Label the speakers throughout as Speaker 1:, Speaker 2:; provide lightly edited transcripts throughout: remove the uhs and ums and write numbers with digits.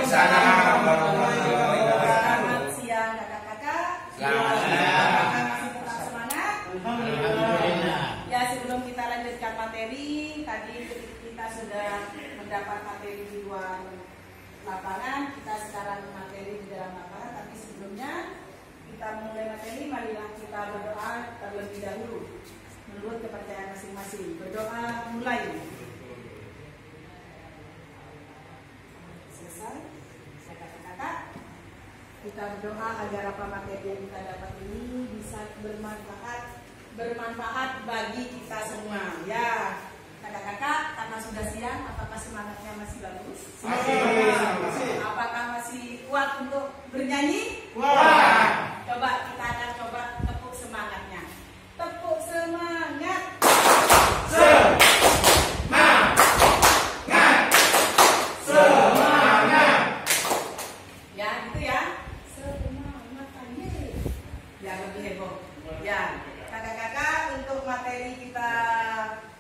Speaker 1: Waalaikumsalam warahmatullahi wabarakatuh.
Speaker 2: Selamat siang kakak-kakak.
Speaker 1: Selamat siang.
Speaker 2: Apakah masih tetap semangat?
Speaker 1: Alhamdulillah.
Speaker 2: Ya, sebelum kita lanjutkan materi, tadi kita sudah mendapat materi di luar lapangan, kita sekarang materi di dalam lapangan. Tapi sebelumnya kita mulai materi, marilah kita berdoa terlebih dahulu menurut kepercayaan masing-masing. Berdoa mulai. Selesai. Kakak-kakak, kita berdoa agar apa materi yang kita dapat ini bisa bermanfaat bagi kita semua. Ya, kakak-kakak, karena sudah siang, apakah semangatnya masih bagus?
Speaker 1: Masih.
Speaker 2: Apakah masih kuat untuk bernyanyi?
Speaker 1: Wah.
Speaker 2: Coba kita akan coba tepuk semangatnya. Tepuk semangat. Ya, gitu ya. Semangat aja. Ya, lebih heboh. Ya, kakak-kakak, untuk materi kita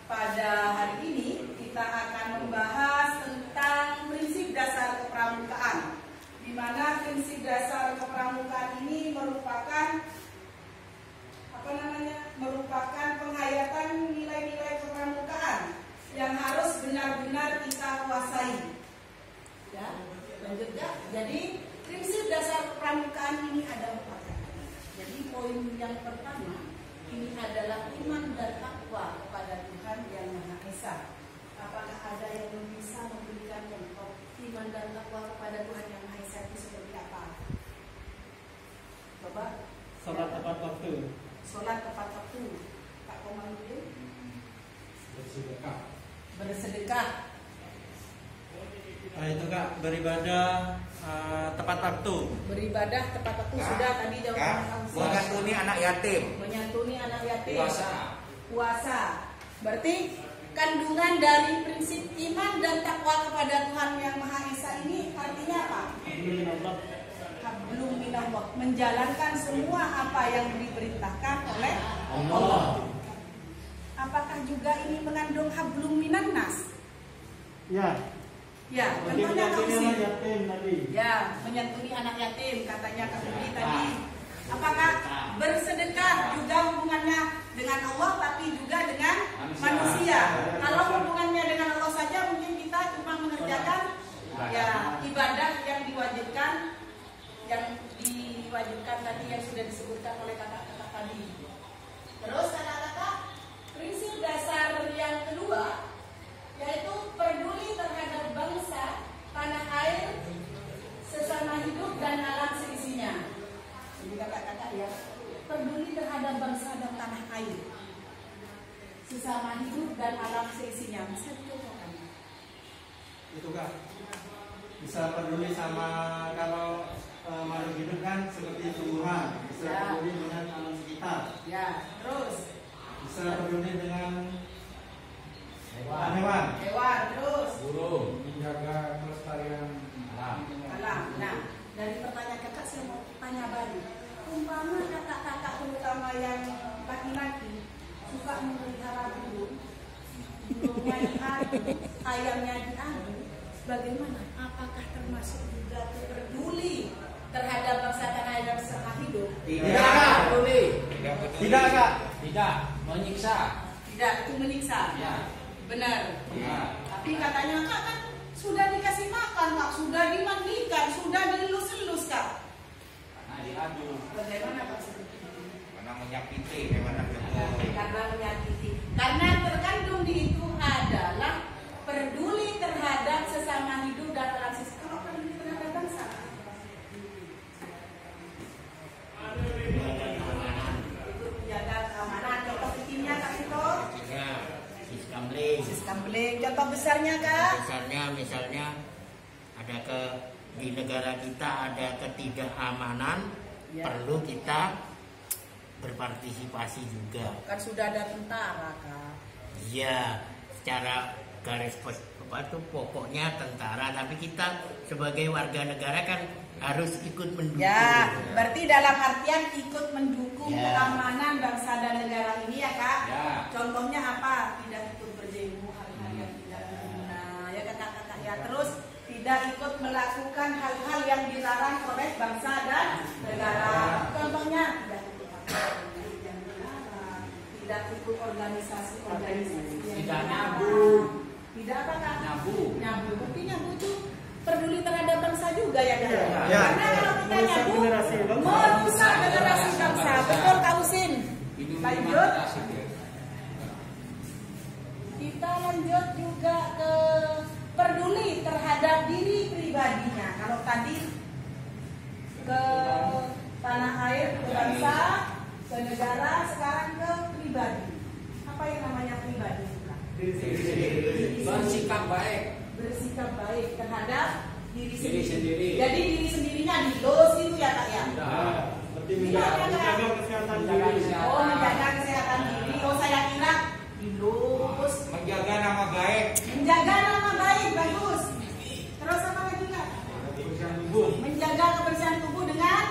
Speaker 2: pada hari ini kita akan membahas tentang prinsip dasar kepramukaan. Di mana prinsip dasar kepramukaan ini merupakan merupakan penghayatan nilai-nilai kepramukaan yang harus benar-benar kita kuasai. Ya, lanjut ya. Jadi prinsip dasar kepramukaan ini ada 4. Jadi poin yang pertama ini adalah iman dan takwa kepada Tuhan yang Maha Esa. Apakah ada yang bisa memberikan contoh iman dan takwa kepada Tuhan yang Maha Esa itu seperti apa? Coba.
Speaker 3: Sholat tepat waktu.
Speaker 2: Sholat tepat waktu. Pak Komandan. Bersedekah.
Speaker 3: Nah itu Kak, beribadah tepat waktu.
Speaker 2: Beribadah tepat waktu. Sudah tadi jawaban.
Speaker 1: Menyantuni anak yatim.
Speaker 2: Menyantuni anak yatim.
Speaker 1: Puasa.
Speaker 2: Berarti kandungan dari prinsip iman dan takwa kepada Tuhan yang Maha Esa ini artinya apa? Hablum minallah, menjalankan semua apa yang diperintahkan oleh Allah. Apakah juga ini mengandung hablum minannas?
Speaker 3: Ya.
Speaker 2: Ya, contohnya Kak Usi.
Speaker 3: Yatim tadi.
Speaker 2: Ya, menyantuni anak yatim katanya Kak Budi tadi. Apakah bersedekah juga hubungannya dengan Allah tapi juga dengan manusia? Kalau hubungannya dengan Allah saja mungkin kita cuma mengerjakan ya ibadah yang diwajibkan tadi yang sudah disebutkan oleh kakak-kakak tadi. Terus kakak-kakak, prinsip dasar yang kedua yaitu peduli terhadap bangsa, tanah air, sesama hidup dan alam seisinya. Jadi kakak-kakak ya, peduli terhadap bangsa dan tanah air, sesama hidup dan alam seisinya. Bisa dicontohkan?
Speaker 3: Itu Kak. Bisa peduli sama kalau makhluk hidup kan seperti tumbuhan, bisa
Speaker 2: Ya.
Speaker 3: peduli dengan alam sekitar.
Speaker 2: Ya, terus
Speaker 3: Bisa peduli dengan hewan.
Speaker 2: hewan, terus
Speaker 1: Burung.
Speaker 3: Menjaga kelestarian
Speaker 1: Alam.
Speaker 2: alam. Nah, dari pertanyaan kakak saya mau tanya balik. Umpama kakak-kakak terutama yang laki-laki suka memelihara burung, burungnya diadu, ayamnya diadu, bagaimana? Apakah termasuk juga peduli terhadap bangsa tanah air dan sesama hidup?
Speaker 1: Tidak peduli.
Speaker 3: Tidak Kak.
Speaker 1: Tidak. Menyiksa.
Speaker 2: Tidak, itu menyiksa.
Speaker 1: Ya.
Speaker 2: Benar.
Speaker 1: Ya.
Speaker 2: Tapi katanya kak kan sudah dikasih makan kak, sudah dimandikan, sudah dilus-elus kak.
Speaker 1: Nah, diadu.
Speaker 2: Bagaimana Pak?
Speaker 1: Karena menyakiti hewan
Speaker 2: Karena menyakiti. Karena terkandung di itu adalah peduli terhadap sesama hidup dan alam sekitar. Kalau peduli terhadap bangsa, itu menjaga keamanan. Contoh kecilnya Kak Sito.
Speaker 1: Ya. Siskambling.
Speaker 2: Siskambling. Contoh besarnya Kak.
Speaker 1: Misalnya ada di negara kita ada ketidakamanan,
Speaker 2: Ya.
Speaker 1: perlu kita berpartisipasi juga.
Speaker 2: Kan sudah ada tentara Kak.
Speaker 1: Iya, secara garis pokoknya tentara, tapi kita sebagai warga negara kan harus ikut mendukung.
Speaker 2: Ya, berarti dalam artian ikut mendukung
Speaker 1: Ya.
Speaker 2: keamanan bangsa dan negara ini ya Kak.
Speaker 1: Ya.
Speaker 2: Contohnya apa? Tidak ikut berdemo hari-hari yang tidak berguna ya kakak-kakak ya. Terus tidak ikut melakukan hal-hal yang dilarang oleh bangsa dan negara. Contohnya tidak ikut yang dilarang, tidak ikut organisasi-organisasi yang
Speaker 4: Tidak
Speaker 2: dilarang.
Speaker 4: nyabu.
Speaker 2: Tidak apa Kak?
Speaker 4: Nyabu.
Speaker 2: Nyabu. Berarti nyabu itu peduli terhadap bangsa juga ya Kak?
Speaker 3: Ya.
Speaker 2: Karena kalau kita
Speaker 3: Merusak
Speaker 2: nyabu,
Speaker 3: generasi bangsa.
Speaker 2: merusak generasi bangsa. Betul Kak Usin. Lanjut. Kita lanjut juga ke peduli terhadap diri pribadinya. Kalau tadi ke tanah air, ke bangsa, ke negara, sekarang ke pribadi. Apa yang namanya pribadi?
Speaker 4: Bersikap baik.
Speaker 2: Bersikap baik terhadap diri
Speaker 4: Diri
Speaker 2: sendiri.
Speaker 4: sendiri.
Speaker 2: Jadi diri sendirinya dilos itu ya Kak ya.
Speaker 3: Seperti menjaga kesehatan diri.
Speaker 2: Oh, menjaga kesehatan diri. Oh, saya kira dilus.
Speaker 4: Menjaga nama baik.
Speaker 2: Menjaga nama baik, bagus. Terus apa lagi Kak?
Speaker 3: Kebersihan tubuh.
Speaker 2: Menjaga kebersihan tubuh dengan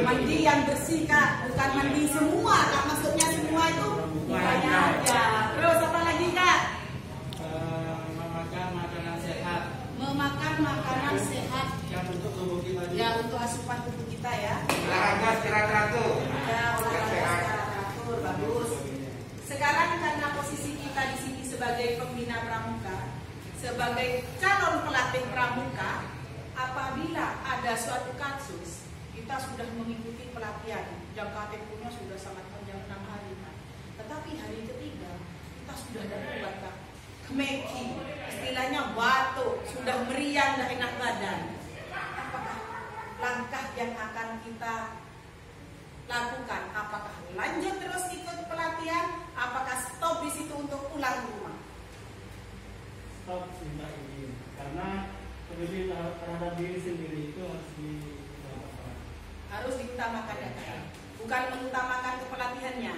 Speaker 2: mandi yang bersih Kak, bukan mandi semua Kak. Maksudnya semua itu bukannya aja. Terus apa lagi Kak?
Speaker 3: Memakan makanan sehat
Speaker 2: Memakan makanan sehat
Speaker 3: yang untuk tubuh kita juga.
Speaker 2: ya, untuk asupan tubuh kita ya.
Speaker 4: Olahraga secara teratur.
Speaker 2: Ya, olahraga secara teratur, bagus. Sekarang karena posisi kita di sini sebagai pembina pramuka, sebagai calon pelatih pramuka, apabila ada suatu kasus, kita sudah mengikuti pelatihan, jangka tempohnya sudah sangat panjang 6 hari kan. Tetapi hari ketiga kita sudah dapat Kak, kemeki, istilahnya batuk, sudah meriang dan enak badan. Apakah langkah yang akan kita lakukan? Apakah lanjut terus ikut pelatihan? Apakah stop di situ untuk pulang ke rumah?
Speaker 3: Stop minta izin. Karena peduli terhadap diri sendiri itu harus dilakukan.
Speaker 2: Harus diutamakan ya Kak. Bukan mengutamakan kepelatihannya,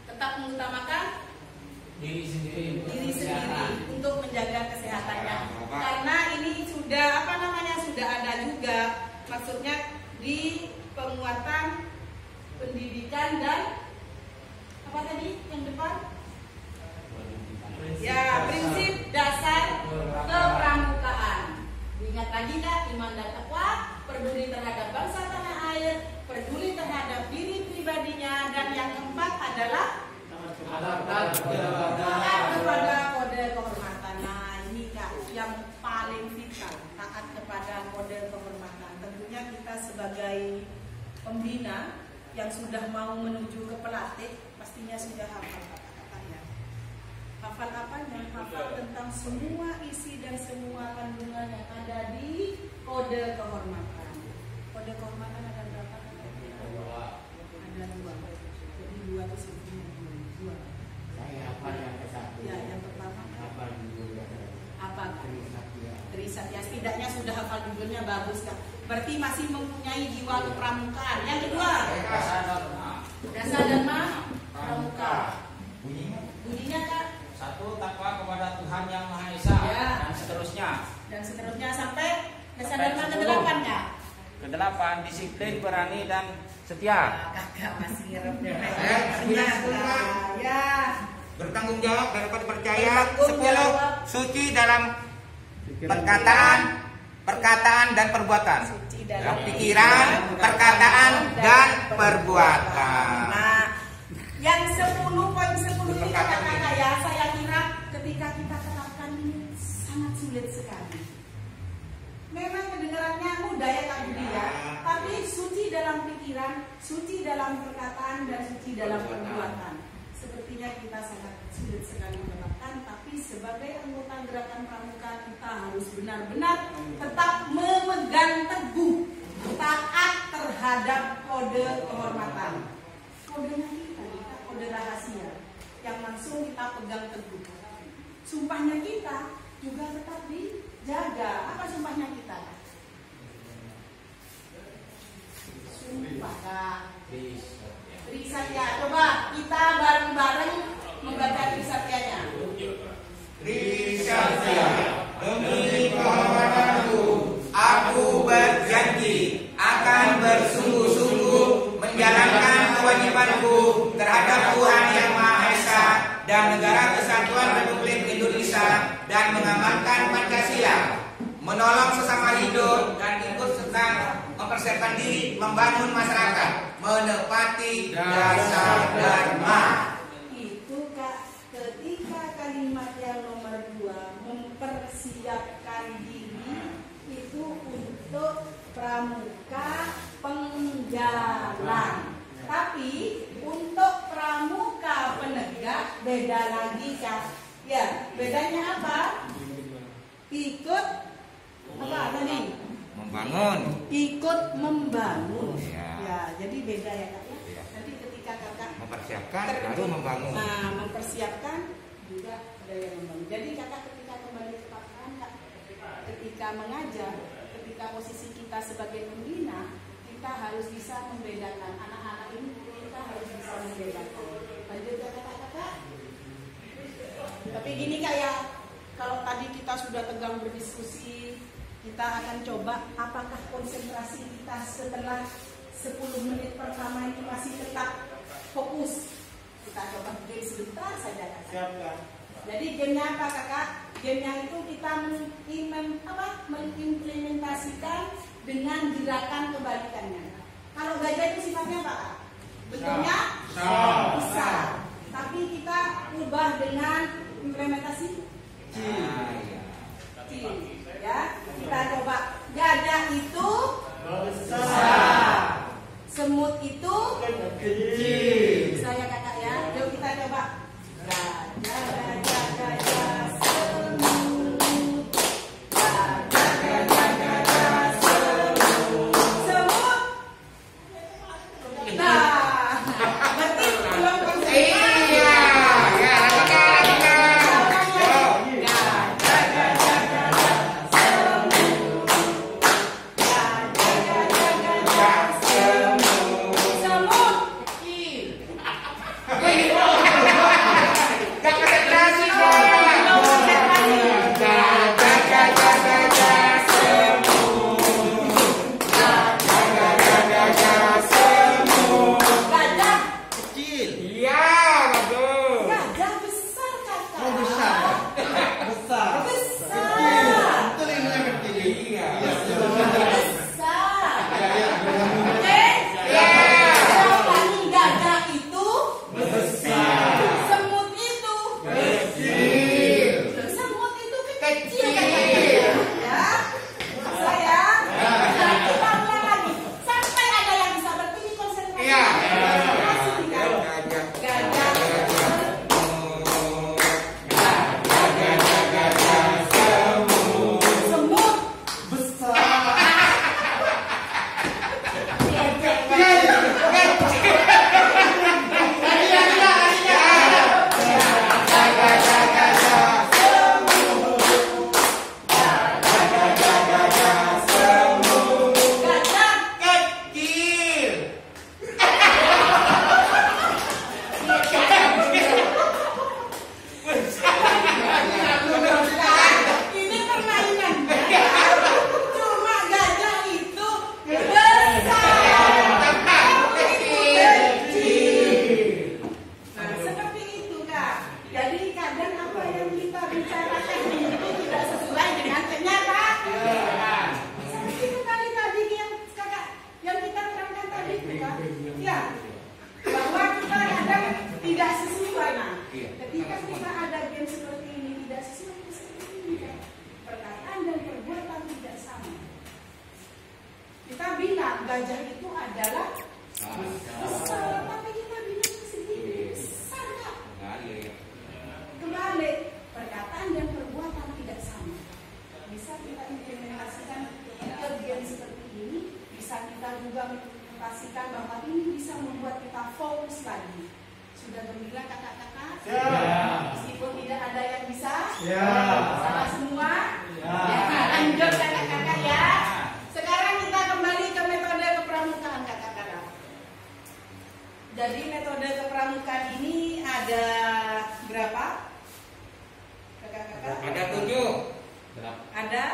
Speaker 2: tetap mengutamakan
Speaker 4: Diri sendiri.
Speaker 2: diri sendiri untuk menjaga kesehatannya. Karena ini sudah sudah ada juga, maksudnya di penguatan pendidikan dan apa tadi yang depan? Ya, prinsip dasar kepramukaan. Diingat lagi Kak, iman dan takwa, peduli terhadap bangsa tanah air, peduli terhadap diri pribadinya, dan yang keempat adalah taat kepada kode kehormatan. Nah, ini Kak yang paling vital, taat kepada kode kehormatan. Tentunya kita sebagai pembina yang sudah mau menuju ke pelatih pastinya sudah hafal kata-katanya. Hafal apanya? Hafal tentang semua isi dan semua kandungan yang ada di kode kehormatan. Kode kehormatan ada berapa? Ada 2. Jadi 2 itu sebetulnya 2.
Speaker 1: Saya hafal yang ke satu.
Speaker 2: Ya, yang pertama
Speaker 1: Hafal dulu ya.
Speaker 2: apa?
Speaker 1: Trisatya.
Speaker 2: Trisatya, setidaknya sudah hafal judulnya, bagus Kak. Berarti masih mempunyai jiwa kepramukaan. Yang kedua, dasar dharma pramuka. Bunyinya Kak.
Speaker 4: 1. Takwa kepada Tuhan Yang Maha Esa.
Speaker 2: Ya.
Speaker 4: Dan seterusnya.
Speaker 2: Dan seterusnya sampai dasar
Speaker 4: Sampai
Speaker 2: dharma
Speaker 4: 10.
Speaker 2: ke-8 Kak.
Speaker 4: Ke-8. Disiplin, berani, dan setia.
Speaker 2: Kakak masih ngerem.
Speaker 5: Ternyata.
Speaker 2: Ya.
Speaker 5: Bertanggung jawab dan dapat dipercaya.
Speaker 2: Bertanggung
Speaker 5: 10.
Speaker 2: jawab.
Speaker 5: Suci dalam perkataan dan perbuatan.
Speaker 2: Suci dalam
Speaker 5: Pikiran, perkataan dan perbuatan.
Speaker 2: Nah, yang 10 poin 10 ini kata-kata ya, saya kira ketika kita terapkan ini sangat sulit sekali. Memang kedengarannya mudah ya Kak Budi ya, tapi suci dalam pikiran, suci dalam perkataan, dan suci dalam perbuatan. Sepertinya kita sangat sulit sekali menerapkan, tapi sebagai anggota gerakan pramuka kita harus benar-benar tetap memegang teguh taat terhadap kode kehormatan. Kodenya kita kode rahasia yang langsung kita pegang teguh. Sumpahnya kita juga tetap dijaga. Apa sumpahnya kita? Sumpah Kak. Trisatya. Coba kita bareng-bareng membaca Trisatyanya.
Speaker 5: Trisatya, demi kehormatanku, aku berjanji akan bersungguh-sungguh menjalankan kewajibanku terhadap Tuhan Yang Maha Esa dan Negara Kesatuan Republik Indonesia dan mengamankan Pancasila mempersiapkan diri membangun masyarakat, menepati dasar dharma.
Speaker 2: Itu Kak, ketika kalimat yang nomor 2 mempersiapkan diri itu untuk pramuka penggalang. Tapi untuk pramuka penegak beda lagi Kak. Ya, bedanya apa? Ikut apa tadi?
Speaker 5: Membangun.
Speaker 2: Ikut membangun.
Speaker 5: Ya.
Speaker 2: Ya, jadi beda ya Kak ya.
Speaker 5: Ya.
Speaker 2: Nanti ketika Kakak
Speaker 5: Mempersiapkan baru membangun.
Speaker 2: Nah, mempersiapkan juga ada yang membangun. Jadi Kakak ketika kembali ke lapangan, Kak, ketika mengajar, ketika posisi kita sebagai pembina, kita harus bisa membedakan anak-anak ini, kita harus bisa membedakan. Lanjut ya Kakak. Tapi gini kayak kalau tadi kita sudah tegang berdiskusi, kita akan coba apakah konsentrasi kita setelah 10 menit pertama ini masih tetap fokus. Kita coba game sebentar saja Kakak.
Speaker 3: Siap Kak.
Speaker 2: Jadi gamenya apa Kakak? Gamenya itu kita mengimplementasikan dengan gerakan kebalikannya. Kalau gajah itu sifatnya apa Kak? Bentuknya besar. Tapi kita ubah dengan implementasi kecil. Ya, kita coba. Gajah itu besar. Semut itu kecil. Saya Kakak ya. Yuk kita coba. Gajah, gajah, gajah, semut. Gajah, gajah, gajah, semut. Semut. Nah, berarti belum konsentrasi. gajah itu adalah besar, tapi kita bilang segini besar nggak? Kebalik, perkataan dan perbuatan tidak sama. Bisa kita implementasikan ke gen seperti ini, bisa kita juga implementasikan bahwa ini bisa membuat kita fokus lagi. Sudah gembira kakak-kakak?
Speaker 3: Ya.
Speaker 2: Meskipun tidak ada yang bisa?
Speaker 3: Ya.
Speaker 2: Sama semua?
Speaker 3: Ya.
Speaker 2: Ya, lanjut kakak-kakak ya. Sekarang kita kembali ke metode kepramukaan kakak-kakak. Jadi metode kepramukaan ini ada berapa? Kakak-kakak?
Speaker 5: Ada 7.
Speaker 2: Ada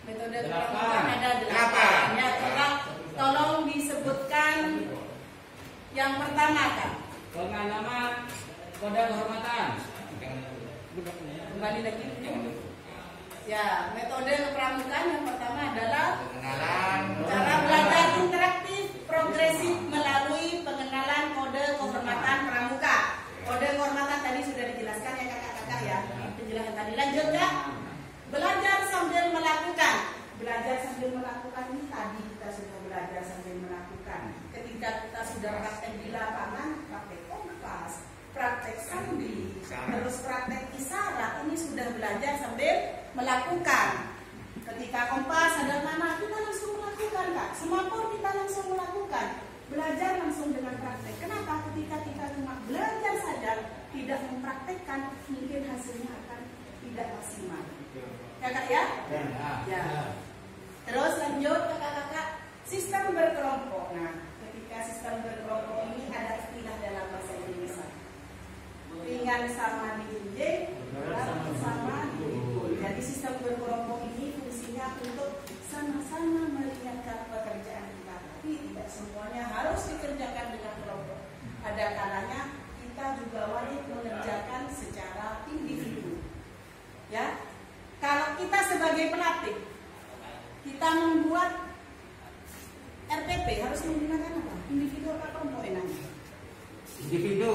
Speaker 2: metode
Speaker 4: 8.
Speaker 2: kepramukaan ada
Speaker 5: 8.
Speaker 2: 8. Ya, tolong disebutkan yang pertama Kak.
Speaker 4: Nama kode kehormatan.
Speaker 2: Kembali lagi. Ya, metode kepramukaan yang pertama adalah
Speaker 5: Pengenalan.
Speaker 2: cara belajar interaktif progresif melalui pengenalan kode kehormatan pramuka. Kode kehormatan tadi sudah dijelaskan ya kakak-kakak ya. Penjelasan tadi. Lanjut Kak. Belajar sambil melakukan. Belajar sambil melakukan ini tadi kita sudah belajar sambil melakukan. Ketika kita sudah praktek di lapangan, praktek kompas, praktek sandi, terus praktek isyarat, ini sudah belajar sambil melakukan. Ketika kompas ada mana, kita langsung melakukan Kak. Semapur kita langsung melakukan. Belajar langsung dengan praktek. Kenapa? Ketika kita cuma belajar saja, tidak mempraktekkan, mungkin hasilnya akan tidak maksimal. Ya Kak ya? Ya. Terus lanjut kakak-kakak, sistem berkelompok. Nah, ketika sistem berkelompok ini ada istilah dalam bahasa Indonesia. Ringan sama dijunjung, berat sama dipikul. Jadi sistem berkelompok ini fungsinya untuk sama-sama meringankan pekerjaan kita. Tapi tidak semuanya harus dikerjakan dengan kelompok. Ada kalanya kita juga wajib mengerjakan secara individu. Ya, kalau kita sebagai pelatih, kita membuat RPP harus menggunakan apa? Individu atau kelompok enaknya? Individu.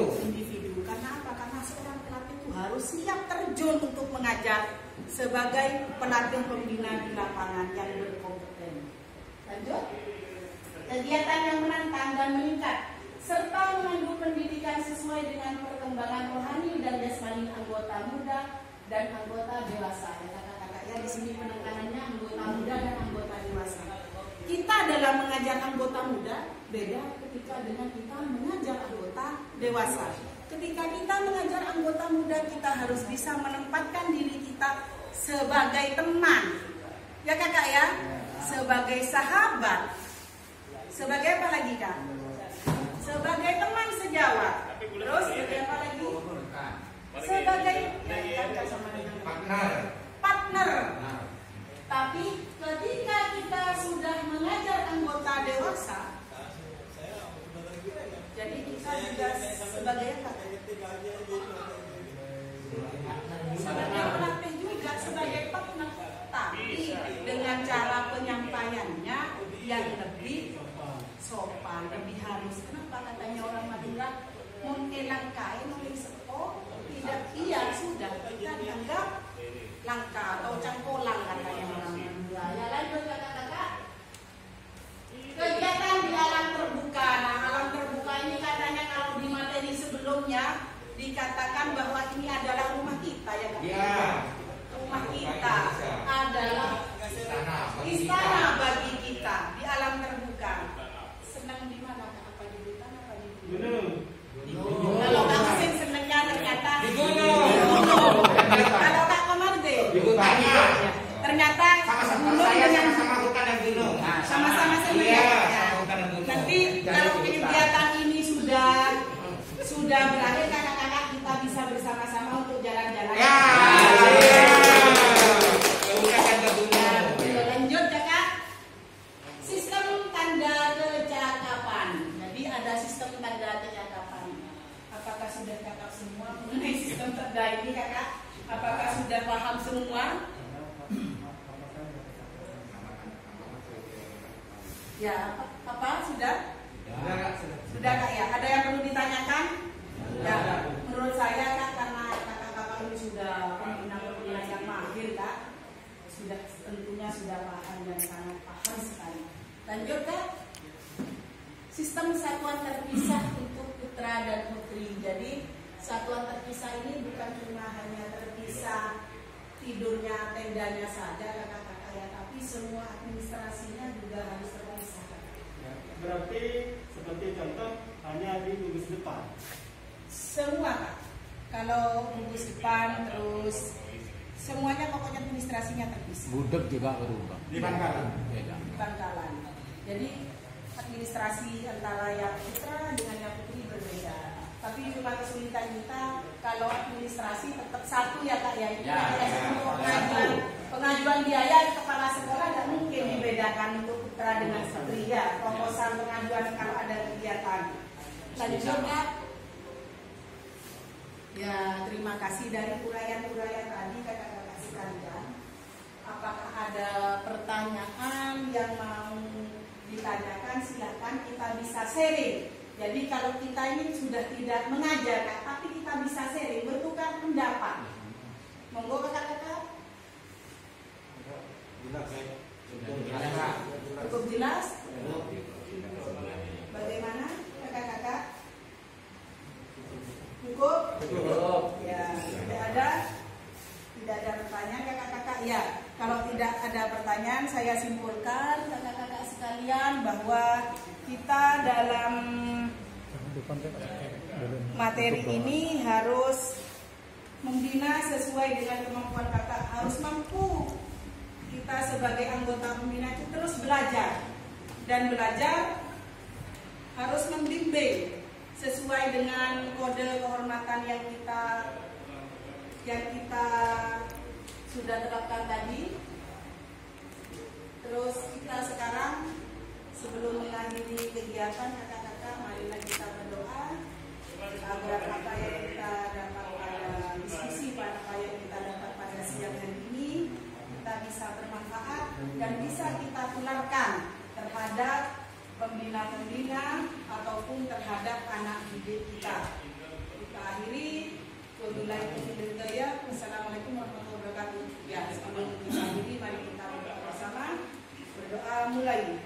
Speaker 2: Karena apa? Karena seorang pelatih itu harus siap terjun untuk mengajar sebagai pelatih pembina di lapangan yang berkompeten. Lanjut. Kegiatan yang menantang dan meningkat serta mengandung pendidikan sesuai dengan perkembangan rohani dan jasmani anggota muda dan anggota dewasa. Ya kakak-kakak ya, di sini penekanannya anggota muda dan anggota dewasa. Kita dalam mengajar anggota muda beda ketika dengan kita mengajar anggota dewasa. Ketika kita mengajar anggota muda, kita harus bisa menempatkan diri kita sebagai teman. Ya kakak ya, sebagai sahabat. Sebagai apa lagi Kak? Sebagai teman sejawat. Terus sebagai apa lagi? Sebagai partner. Tapi ketika kita sudah mengajar anggota dewasa, jadi kita juga sebagai apa? Sebagai pelatih juga, sebagai partner. Tapi dengan cara penyampaiannya yang lebih sopan, lebih halus. Kenapa katanya orang Madura? Mengelangkai, mengisepok, tidak iya sudah kita dianggap langka atau cangkolang katanya orang Madura. Ya lanjut kakak-kakak. Kegiatan di alam terbuka. Nah, alam terbuka ini katanya kalau di materi sebelumnya dikatakan bahwa ini adalah rumah kita ya Kak?
Speaker 5: Ya.
Speaker 2: Rumah kita adalah istana bagi kita di alam terbuka. Senang di mana Kak? Apa di hutan apa di gunung? Kalau Kak Husin senangnya ternyata
Speaker 5: Di gunung.
Speaker 2: Kalau Kak Komarde
Speaker 5: Di hutan.
Speaker 2: ternyata gunung dengan
Speaker 5: sama hutan dan gunung.
Speaker 2: sama-sama senang
Speaker 5: Iya,
Speaker 2: ya.
Speaker 5: sama hutan dan gunung.
Speaker 2: Nanti kalau kegiatan ini sudah berakhir kakak-kakak kita bisa bersama-sama untuk jalan-jalan.
Speaker 5: Ya. Hutan dan gunung.
Speaker 2: Lanjut kakak. Sistem tanda kecakapan. Jadi ada sistem tanda kecakapan. Apakah sudah cakap semua mengenai sistem tanda ini kakak? Apakah sudah paham semua? Ya, apa sudah? Sudah Kak ya. Ada yang perlu ditanyakan? Ya, menurut saya Kak, karena kakak-kakak ini sudah pembina yang mahir Kak, sudah tentunya sudah paham dan sangat paham sekali. Lanjut Kak. Sistem satuan terpisah untuk putra dan putri. Jadi satuan terpisah ini bukan cuma hanya terpisah tidurnya, tendanya saja kakak-kakak ya, tapi semua administrasinya juga harus terpisah.
Speaker 3: Berarti seperti contoh hanya di gugus depan.
Speaker 2: Semua Kak. Kalau gugus depan terus semuanya pokoknya administrasinya terpisah.
Speaker 6: Budek juga berubah.
Speaker 3: Di Bangkalan.
Speaker 6: Beda.
Speaker 2: Bangkalan. Jadi administrasi antara yang putra dengan yang putri berbeda. Tapi cuma kesulitan kita kalau administrasi tetap satu ya Kak ya. Ini pengajuan biaya kepala sekolah tidak mungkin dibedakan untuk putra dengan putri ya. Proposal pengajuan kalau ada kegiatan. Lanjut Kak. Ya terima kasih dari uraian-uraian tadi kakak-kakak sekalian. yang mau ditanyakan silakan, kita bisa sharing. Jadi kalau kita ini sudah tidak mengajar, tapi kita bisa sharing, bertukar pendapat. Monggo kakak-kakak. Cukup jelas? Bagaimana kakak-kakak? Cukup?
Speaker 4: Cukup.
Speaker 2: Ya, tidak ada pertanyaan kakak-kakak. Ya, kalau tidak ada pertanyaan, saya simpulkan kakak-kakak sekalian bahwa kita dalam materi ini harus membina sesuai dengan kemampuan kakak, harus mampu. Kita sebagai anggota pembina itu terus belajar, dan belajar harus membimbing sesuai dengan kode kehormatan yang kita sudah terapkan tadi. Terus kita sekarang sebelum mengakhiri kegiatan kakak-kakak, marilah kita berdoa agar apa yang kita dapat pada diskusi, apa yang kita dapat pada siang hari ini kita bisa bermanfaat dan bisa kita tularkan terhadap pembina-pembina ataupun terhadap anak didik kita. Kita akhiri. Wassalamualaikum warahmatullahi wabarakatuh. Ya, sebelum kita akhiri, mari kita berdoa bersama. Berdoa mulai.